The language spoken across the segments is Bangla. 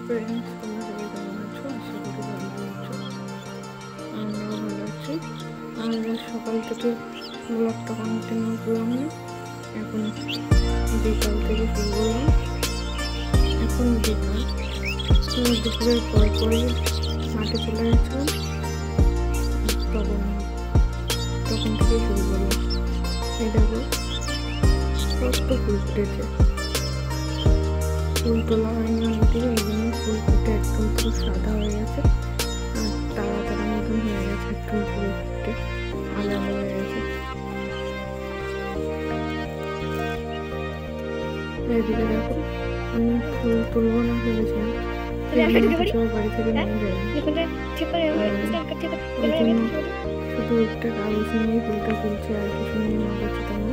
ফ্রেন্ডস, তোমরা সবাই কেমন আছো? আশা করি ভালো আছো। আমরাও ভালো আছি। আমরা সকাল থেকে ব্লগটা কন্টিনিউ করলাম না, এখন বিকাল থেকে শুরু করলাম। এখন বিকাল, দুপুরের পরে মাঠে চলে গেছিলাম, তখন থেকে শুরু করলাম। এই দেখো কত ফুল ফুটেছে, ফুল তোলা হয়নি অনেকদিন, এই জন্য ফুল ফুটে একদম পুরো সাদা হয়ে গেছে আর তারা তারা মতন হয়ে গেছে, একদম ফুল ফুটে আলো আলো হয়ে গেছে। এদিকে দেখো, আমি ফুল তুলবো না ভেবেছিলাম, বাড়ি থেকে নিয়ে যায়নি, শুধু একটা কাগজ নিয়ে ফুলটা তুলছে, আর কিছু নিয়ে না করছে তেমন।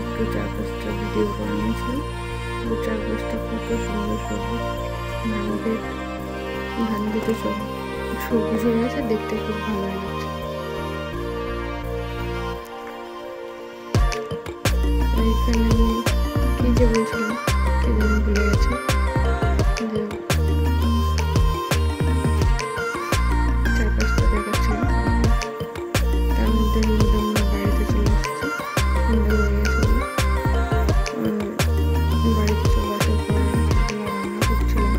একটু 4-5টা ভিডিও করে নিয়েছিলাম, 4-5টা কত সুন্দর সবুজ ধান দিতে সবুজ হয়ে গেছে, দেখতে খুব ভালো লাগছে। এখানে আমি কি যে বলছিলাম সে জন্য ভুলে গেছি, যে 4-5টা দেখাচ্ছিলাম, তার মধ্যে আমরা বাড়িতে চলে এসেছি। সন্ধ্যা হয়ে গেছে, বাড়িতে চলে আসার পর রান্না করছিলাম,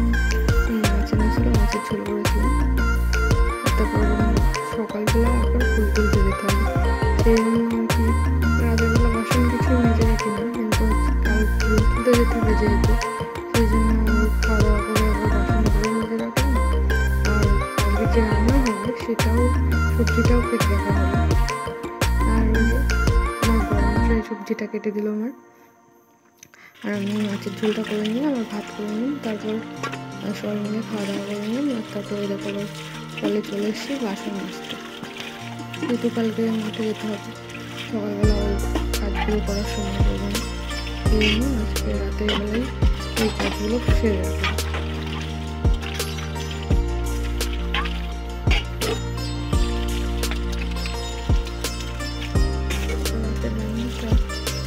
মাছ এনেছিল, মাছের ঝোল করেছিলাম। তারপর সকালবেলা আবার ফুল তুলতে যেতে হবে, সেই জন্য আর কি রাতেরবেলা বাসন কিছু মেজে রাখি না, কিন্তু কাল ফুল তুলতে যেতে হবে যেহেতু, সেই জন্য খাওয়া দাওয়া করে আবার বাসনগুলো মেজে রাখলাম। আর কালকে যে রান্না হবে সেটাও, সবজিটাও কেটে রাখা হবে। আর ওই যে আমার বড় মশাই সবজিটা কেটে দিল আমার, আর আমি মাছের ঝোলটা করে নিলাম আর ভাত করে নিলাম। তারপর সবাই মিলে খাওয়া দাওয়া করে নিলাম, আর তারপরে দেখো কলে চলে এসেছি বাসন মাজতে, যেহেতু কালকে মাঠে যেতে হবে। সকালবেলা ওই কাজগুলো করার সময় করবো না, এই জন্য আজকে রাতের বেলায় এই কাজগুলো সেরে রাখলাম।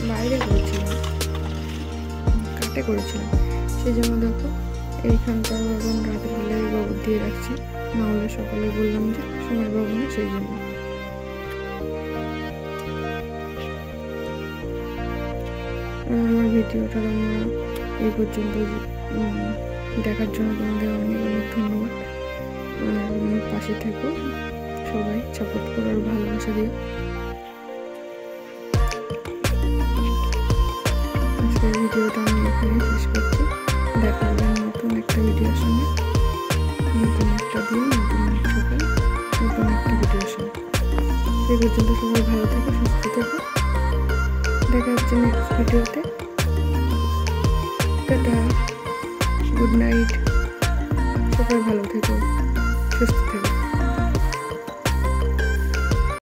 বাইরে করেছিলাম, কাটে করেছিলাম, সেই জন্য দেখো এইখানটা এখন রাতের বেলায় গোবর দিয়ে রাখছি, নাহলে সকালে বললাম যে সময় পাবো না, সেই জন্য। আমার ভিডিওটা তোমরা এই পর্যন্ত দেখার জন্য তোমাদের অনেক অনেক ধন্যবাদ। আর পাশে থেকো, সবাই সাপোর্ট করার ভালোবাসা দিয়ে। আজকের ভিডিওটা আমি এখানে শেষ করছি, দেখা হবে নতুন একটা ভিডিওর সঙ্গে, নতুন একটা দিন, নতুন সকাল, নতুন একটা ভিডিওর সঙ্গে। সেই পর্যন্ত সবাই ভালো থেকো, সুস্থ থেকো, দেখা হচ্ছে নেক্সট ভিডিওতে। টাটা, গুড নাইট, সবাই ভালো থেকো, সুস্থ থেকো।